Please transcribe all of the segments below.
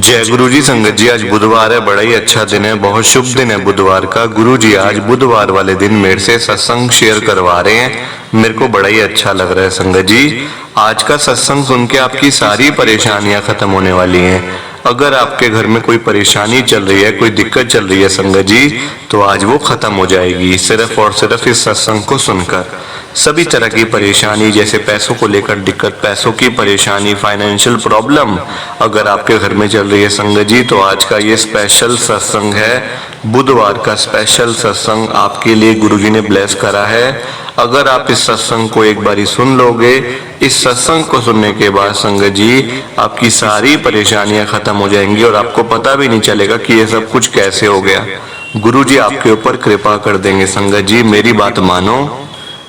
जय गुरु जी। संगत जी, आज बुधवार है, बड़ा ही अच्छा दिन है, बहुत शुभ दिन है बुधवार का। गुरु जी आज बुधवार वाले दिन मेरे से सत्संग शेयर करवा रहे हैं, मेरे को बड़ा ही अच्छा लग रहा है। संगत जी, आज का सत्संग सुन के आपकी सारी परेशानियां खत्म होने वाली हैं। अगर आपके घर में कोई परेशानी चल रही है, कोई दिक्कत चल रही है संगत जी, तो आज वो खत्म हो जाएगी सिर्फ और सिर्फ इस सत्संग को सुनकर। सभी तरह की परेशानी, जैसे पैसों को लेकर दिक्कत, पैसों की परेशानी, फाइनेंशियल प्रॉब्लम अगर आपके घर में चल रही है संगत जी, तो आज का ये स्पेशल सत्संग है, बुधवार का स्पेशल सत्संग आपके लिए गुरुजी ने ब्लेस करा है। अगर आप इस सत्संग को एक बारी सुन लोगे, इस सत्संग को सुनने के बाद संगत जी आपकी सारी परेशानियां खत्म हो जाएंगी और आपको पता भी नहीं चलेगा कि ये सब कुछ कैसे हो गया। गुरुजी आपके ऊपर कृपा कर देंगे। संगत जी मेरी बात मानो,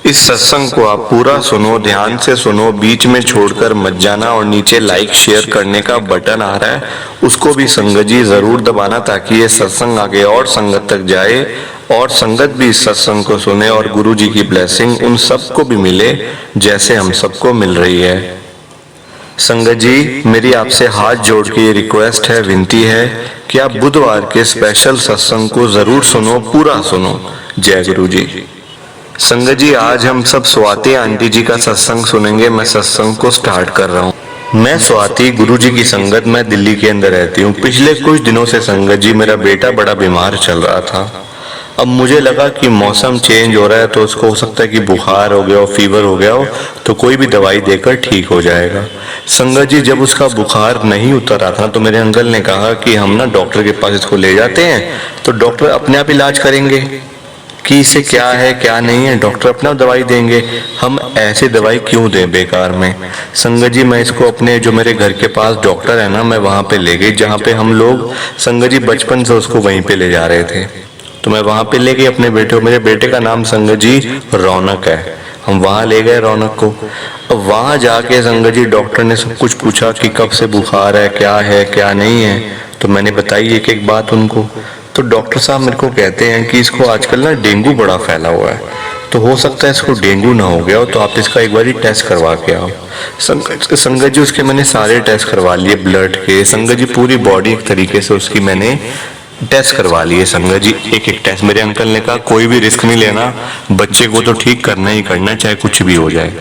इस सत्संग को आप पूरा सुनो, ध्यान से सुनो, बीच में छोड़कर मत जाना। और नीचे लाइक शेयर करने का बटन आ रहा है, उसको भी संगत जी जरूर दबाना, ताकि ये सत्संग आगे और संगत तक जाए और संगत भी इस सत्संग को सुने और गुरु जी की ब्लेसिंग उन सबको भी मिले जैसे हम सबको मिल रही है। संगत जी मेरी आपसे हाथ जोड़ के ये रिक्वेस्ट है, विनती है कि आप बुधवार के स्पेशल सत्संग को जरूर सुनो, पूरा सुनो। जय गुरु जी। संगत जी आज हम सब स्वाति आंटी जी का सत्संग सुनेंगे। मैं सत्संग को स्टार्ट कर रहा हूँ। मैं स्वाति, गुरु जी की संगत, मैं दिल्ली के अंदर रहती हूँ। पिछले कुछ दिनों से संगत जी मेरा बेटा बड़ा बीमार चल रहा था। अब मुझे लगा कि मौसम चेंज हो रहा है तो उसको हो सकता है कि बुखार हो गया हो, फीवर हो गया हो, तो कोई भी दवाई देकर ठीक हो जाएगा। संगत जी जब उसका बुखार नहीं उतर रहा था तो मेरे अंकल ने कहा कि हम ना डॉक्टर के पास इसको ले जाते हैं, तो डॉक्टर अपने आप इलाज करेंगे कि इसे क्या है क्या नहीं है, डॉक्टर अपना दवाई देंगे, हम ऐसे दवाई क्यों दें बेकार में। संगत जी मैं इसको अपने जो मेरे घर के पास डॉक्टर है ना, मैं वहां पे ले गई जहाँ पे हम लोग संगत जी बचपन से उसको वहीं पे ले जा रहे थे। तो मैं वहां पे ले गई अपने बेटे को। मेरे बेटे का नाम संगत जी रौनक है। हम वहां ले गए रौनक को। अब वहां जाके संगत जी डॉक्टर ने सब कुछ पूछा कि कब से बुखार है क्या नहीं है, तो मैंने बताई एक एक बात उनको। तो डॉक्टर साहब मेरे को कहते हैं कि इसको आजकल ना डेंगू बड़ा फैला हुआ है, तो हो सकता है इसको डेंगू ना हो गया हो, तो आप इसका एक बार टेस्ट करवा के आओ। संगत जी उसके मैंने सारे टेस्ट करवा लिए, ब्लड के, संगत जी पूरी बॉडी एक तरीके से उसकी मैंने टेस्ट करवा लिए। संगत जी एक एक टेस्ट। मेरे अंकल ने कहा कोई भी रिस्क नहीं लेना, बच्चे को तो ठीक करना ही करना है, चाहे कुछ भी हो जाए।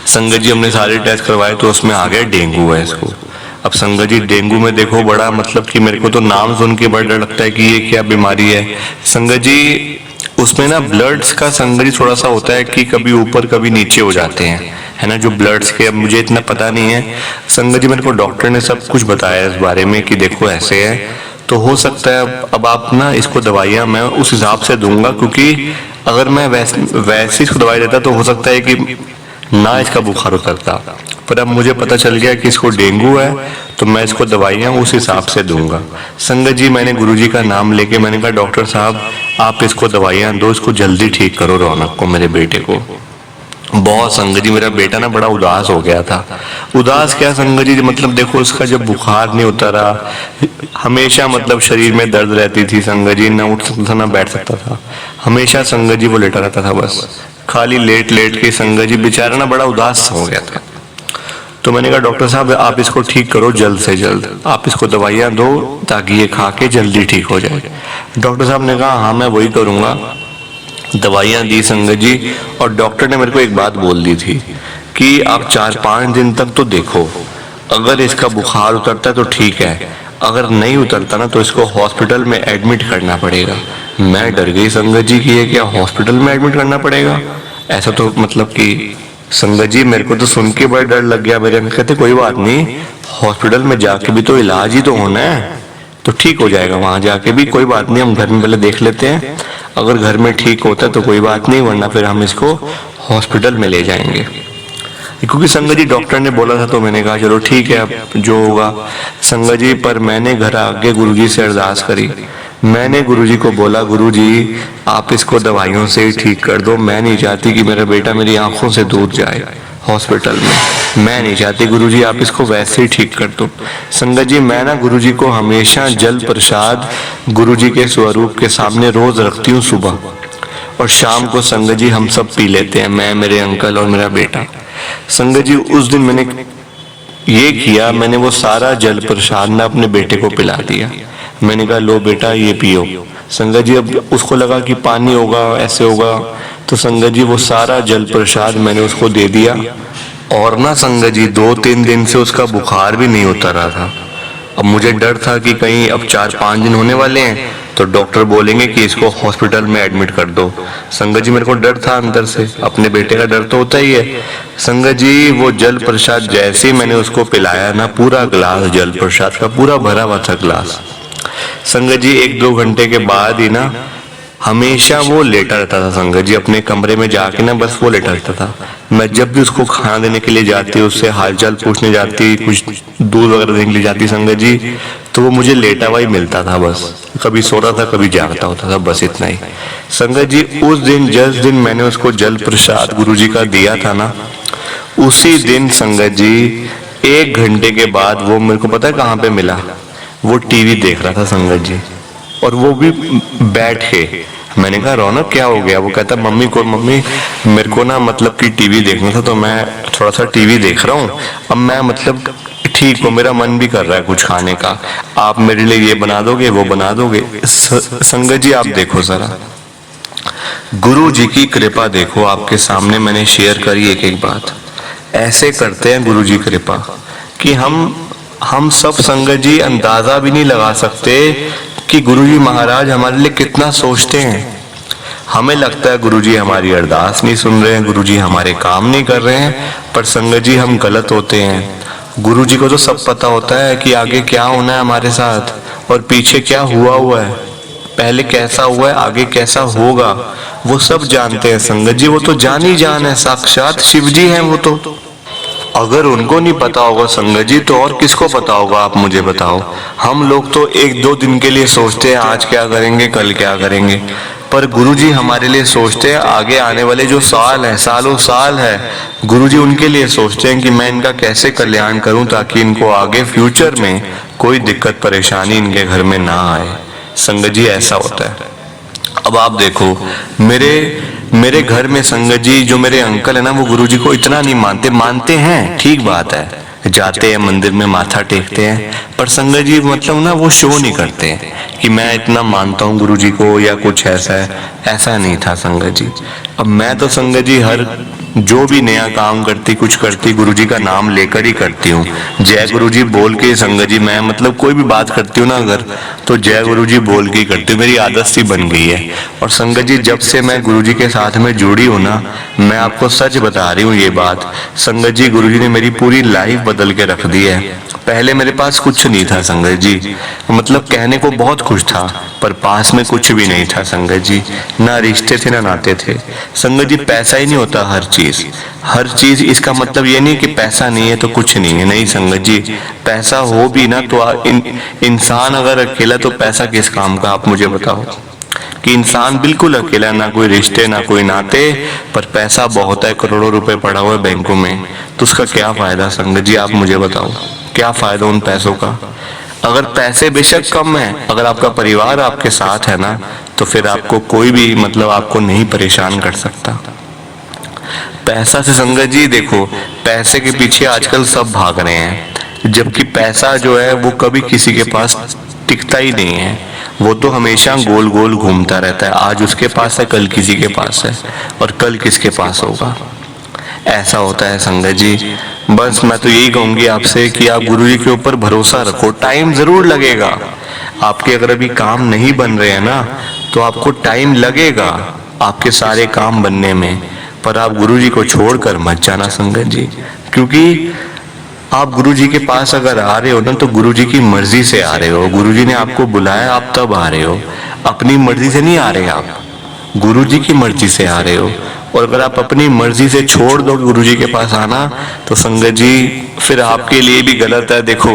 संगत जी हमने सारे टेस्ट करवाए तो उसमें आ गया डेंगू है इसको। अब संगत जी डेंगू में देखो बड़ा मतलब कि मेरे को तो नाम सुन के बड़ा डर लगता है कि ये क्या बीमारी है। संगत जी उसमें ना ब्लड्स का संगत जी थोड़ा सा होता है कि कभी ऊपर कभी नीचे हो जाते हैं, है ना, जो ब्लड्स के। अब मुझे इतना पता नहीं है संगत जी, मेरे को डॉक्टर ने सब कुछ बताया इस बारे में कि देखो ऐसे है, तो हो सकता है अब आप ना इसको दवाइयाँ मैं उस हिसाब से दूंगा, क्योंकि अगर मैं वैसे इसको दवाई देता तो हो सकता है कि ना इसका बुखार उतरता, पर अब मुझे पता चल गया कि इसको डेंगू है, तो मैं इसको दवाइयाँ उस हिसाब से दूंगा। संगत जी मैंने गुरुजी का नाम लेके मैंने कहा डॉक्टर साहब आप इसको दवाइयाँ दो, इसको जल्दी ठीक करो रौनक को, मेरे बेटे को। बहुत संगत जी मेरा बेटा ना बड़ा उदास हो गया था। उदास क्या संगत जी, मतलब देखो उसका जब बुखार नहीं उतरा, हमेशा मतलब शरीर में दर्द रहती थी संगत जी, ना उठ सकता था ना बैठ सकता था, हमेशा संगत जी वो लेटा रहता था, बस खाली लेट लेट के। संगत जी बेचारा ना बड़ा उदास हो गया था। तो मैंने कहा डॉक्टर साहब आप इसको ठीक करो जल्द से जल्द, आप इसको दवाइयाँ दो ताकि ये खा के जल्दी ठीक हो जाए। डॉक्टर साहब ने कहा हाँ मैं वही करूँगा। दवाइयाँ दी संगत जी, और डॉक्टर ने मेरे को एक बात बोल दी थी कि आप 4-5 दिन तक तो देखो, अगर इसका बुखार उतरता है तो ठीक है, अगर नहीं उतरता ना तो इसको हॉस्पिटल में एडमिट करना पड़ेगा। मैं डर गई संगत जी कि ये क्या हॉस्पिटल में एडमिट करना पड़ेगा, ऐसा तो मतलब कि संगत जी मेरे को तो सुन के बड़ा डर लग गया। मेरे अंकल कहते कोई बात नहीं, हॉस्पिटल में जाके भी तो इलाज ही तो होना है, तो ठीक हो जाएगा वहां जाके भी, कोई बात नहीं, हम घर में पहले देख लेते हैं, अगर घर में ठीक होता है तो कोई बात नहीं, वरना फिर हम इसको हॉस्पिटल में ले जाएंगे। क्योंकि संगत जी डॉक्टर ने बोला था तो मैंने कहा चलो ठीक है अब जो होगा। संगत जी पर मैंने घर आके गुरुजी से अरदास करी, मैंने गुरुजी को बोला गुरुजी आप इसको दवाइयों से ही ठीक कर दो, मैं नहीं चाहती कि मेरा बेटा मेरी आंखों से दूर जाए हॉस्पिटल में, मैं नहीं चाहती गुरुजी आप इसको वैसे ही ठीक कर दो। संगत जी मैं ना गुरुजी को हमेशा जल प्रसाद गुरुजी के स्वरूप के सामने रोज रखती हूँ, सुबह और शाम को संगत जी हम सब पी लेते हैं, मैं, मेरे अंकल और मेरा बेटा। संगत जी उस दिन मैंने ये किया मैंने, वो सारा जल प्रसाद ना अपने बेटे को पिला दिया। मैंने कहा लो बेटा ये पियो। संगत जी अब उसको लगा कि पानी होगा, ऐसे होगा, तो संगत जी वो सारा जल प्रसाद मैंने उसको दे दिया। और ना संगत जी 2-3 दिन से उसका बुखार भी नहीं उतर रहा था। अब मुझे डर था कि कहीं अब 4-5 दिन होने वाले हैं तो डॉक्टर बोलेंगे कि इसको हॉस्पिटल में एडमिट कर दो। संगत जी मेरे को डर था अंदर से, अपने बेटे का डर तो होता ही है। संगत जी वो जल प्रसाद जैसे ही मैंने उसको पिलाया ना, पूरा गिलास जल प्रसाद का पूरा भरा हुआ था गिलास। संगत जी 1-2 घंटे के बाद ही ना हमेशा वो लेटा रहता था संगत जी, अपने कमरे में जाके ना बस वो लेटा रहता था। मैं जब भी उसको खाना देने के लिए जाती, उससे हालचाल पूछने जाती, कुछ दूध वगैरह देने के लिए जाती संगत जी, तो वो मुझे लेटा हुआ ही मिलता था बस। कभी सो रहा था, कभी जागता होता था, बस इतना ही। संगत जी उस दिन जिस दिन मैंने उसको जल प्रसाद गुरुजी का दिया था ना, उसी दिन संगत जी 1 घंटे के बाद वो मेरे को पता है कहाँ पे मिला, वो टीवी देख रहा था संगत जी, और वो भी बैठ के। मैंने कहा रौनक क्या हो गया? वो कहता मम्मी मेरे को ना मतलब कि टीवी देखना था, तो मैं थोड़ा सा टीवी देख रहा हूँ। अब मैं मतलब ठीक हो, मेरा मन भी कर रहा है कुछ खाने का, आप मेरे लिए ये बना दोगे, वो बना दोगे? संगत जी आप देखो जरा, गुरु जी की कृपा देखो, आपके सामने मैंने शेयर करी एक एक बात। ऐसे करते हैं गुरु जी कृपा कि हम सब संगत जी अंदाजा भी नहीं लगा सकते कि गुरुजी महाराज हमारे लिए कितना सोचते हैं। हमें लगता है गुरुजी हमारी अरदास नहीं सुन रहे हैं, गुरुजी हमारे काम नहीं कर रहे हैं, पर संगत जी हम गलत होते हैं। गुरुजी को तो सब पता होता है कि आगे क्या होना है हमारे साथ और पीछे क्या हुआ है, पहले कैसा हुआ है, आगे कैसा होगा, वो सब जानते हैं संगत जी। वो तो जान ही जान है, साक्षात शिव जी हैं वो तो। अगर उनको नहीं पता होगा संगत जी तो और किसको पता होगा, आप मुझे बताओ। हम लोग तो 1-2 दिन के लिए सोचते हैं आज क्या करेंगे, कल क्या करेंगे, पर गुरुजी हमारे लिए सोचते हैं आगे आने वाले जो साल है, सालों साल है, गुरुजी उनके लिए सोचते हैं कि मैं इनका कैसे कल्याण करूं ताकि इनको आगे फ्यूचर में कोई दिक्कत परेशानी इनके घर में ना आए। संगत जी ऐसा होता है। अब आप देखो मेरे घर में संगत जी जो मेरे अंकल है ना, वो गुरुजी को इतना नहीं मानते हैं, ठीक बात है, जाते हैं मंदिर में माथा टेकते हैं, पर संगत जी मतलब ना वो शो नहीं करते हैं कि मैं इतना मानता हूँ गुरुजी को या कुछ ऐसा है, ऐसा नहीं था संगत जी। अब मैं तो संगत जी हर जो भी नया काम करती, कुछ करती, गुरुजी का नाम लेकर ही करती हूँ। जय गुरुजी बोल के संगत जी मैं मतलब कोई भी बात करती हूँ ना अगर, तो जय गुरुजी बोल के ही करती हूँ, मेरी आदत सी बन गई है। और संगत जी जब से मैं गुरुजी के साथ में जुड़ी हूँ ना, मैं आपको सच बता रही हूँ ये बात, संगत जी गुरुजी ने मेरी पूरी लाइफ बदल के रख दी है। पहले मेरे पास कुछ नहीं था संगत जी, मतलब कहने को बहुत कुछ था पर पास में कुछ भी नहीं था संगत जी, ना रिश्ते थे ना नाते थे। संगत जी पैसा ही नहीं होता हर चीज इसका मतलब ये नहीं कि पैसा नहीं है तो कुछ नहीं है, नहीं संगत जी, पैसा हो भी ना तो इंसान अगर अकेला तो पैसा किस काम का, आप मुझे बताओ। कि इंसान बिल्कुल अकेला, ना कोई रिश्ते ना कोई नाते, पर पैसा बहुत है, करोड़ों रुपए पड़ा हुआ है बैंकों में, तो उसका क्या फायदा संगत जी, आप मुझे बताओ क्या फायदा उन पैसों का। अगर पैसे बेशक कम है, अगर आपका परिवार आपके साथ है ना, तो फिर आपको कोई भी मतलब आपको नहीं परेशान कर सकता। पैसा से संगत जी देखो, पैसे के पीछे आजकल सब भाग रहे हैं, जबकि पैसा जो है वो कभी किसी के पास टिकता ही नहीं है, वो तो हमेशा गोल गोल घूमता रहता है। आज उसके पास है, कल किसी के पास है, और कल किसके पास होगा, ऐसा होता है संगत जी। बस मैं तो यही कहूंगी आपसे कि आप गुरुजी के ऊपर भरोसा रखो, टाइम जरूर लगेगा। आपके अगर अभी काम नहीं बन रहे हैं ना, तो आपको टाइम लगेगा आपके सारे काम बनने में, पर आप गुरुजी को छोड़कर मत जाना संगत जी, क्योंकि आप गुरुजी के पास अगर आ रहे हो ना, तो गुरुजी की मर्जी से आ रहे हो, गुरुजी ने आपको बुलाया आप तब आ रहे हो, अपनी मर्जी से नहीं आ रहे आप, गुरुजी की मर्जी से आ रहे हो। और अगर आप अपनी मर्जी से छोड़ दो गुरुजी के पास आना, तो संगत जी फिर आपके लिए भी गलत है। देखो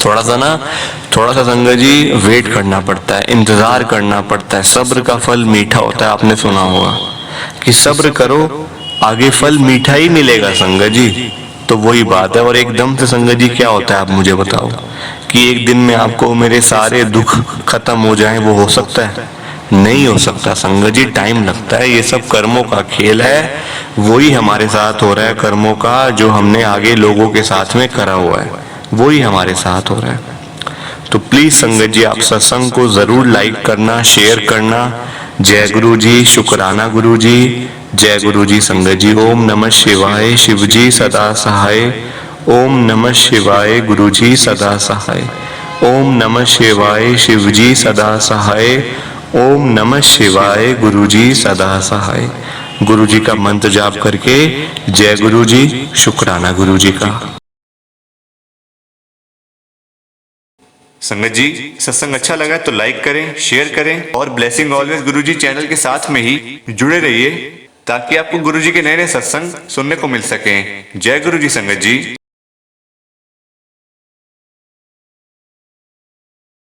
थोड़ा सा संगत जी वेट करना पड़ता है, इंतजार करना पड़ता है, सब्र का फल मीठा होता है, आपने सुना होगा कि सब्र करो आगे फल मीठा ही मिलेगा संगत जी, तो वही बात है। और एकदम से संगत जी क्या होता है आप मुझे बताओ, कि एक दिन में आपको मेरे सारे दुख खत्म हो जाएं, वो हो सकता है? नहीं हो सकता संगत जी, टाइम लगता है, ये सब कर्मों का खेल है। वही हमारे साथ हो रहा है, कर्मों का जो हमने आगे लोगों के साथ में करा हुआ है वही हमारे साथ हो रहा है। तो प्लीज संगत जी आप सत्संग को जरूर लाइक करना, शेयर करना। जय गुरु जी, शुक्राना गुरु जी, जय गुरु जी संगत जी। ओम नमः शिवाय, शिव जी सदा सहाय। ओम नमः शिवाय, गुरु जी सदा सहाय। ओम नमः शिवाय, शिव जी सदा सहाय। ओम नमः शिवाय, गुरु जी सदा सहाय। गुरु जी का मंत्र जाप करके जय गुरु जी, शुक्राना गुरु जी का। संगत जी सत्संग अच्छा लगा तो लाइक करें, शेयर करें और ब्लेसिंग ऑलवेज गुरुजी चैनल के साथ में ही जुड़े रहिए ताकि आपको गुरुजी के नए नए सत्संग सुनने को मिल सकें। जय गुरु जी संगत जी।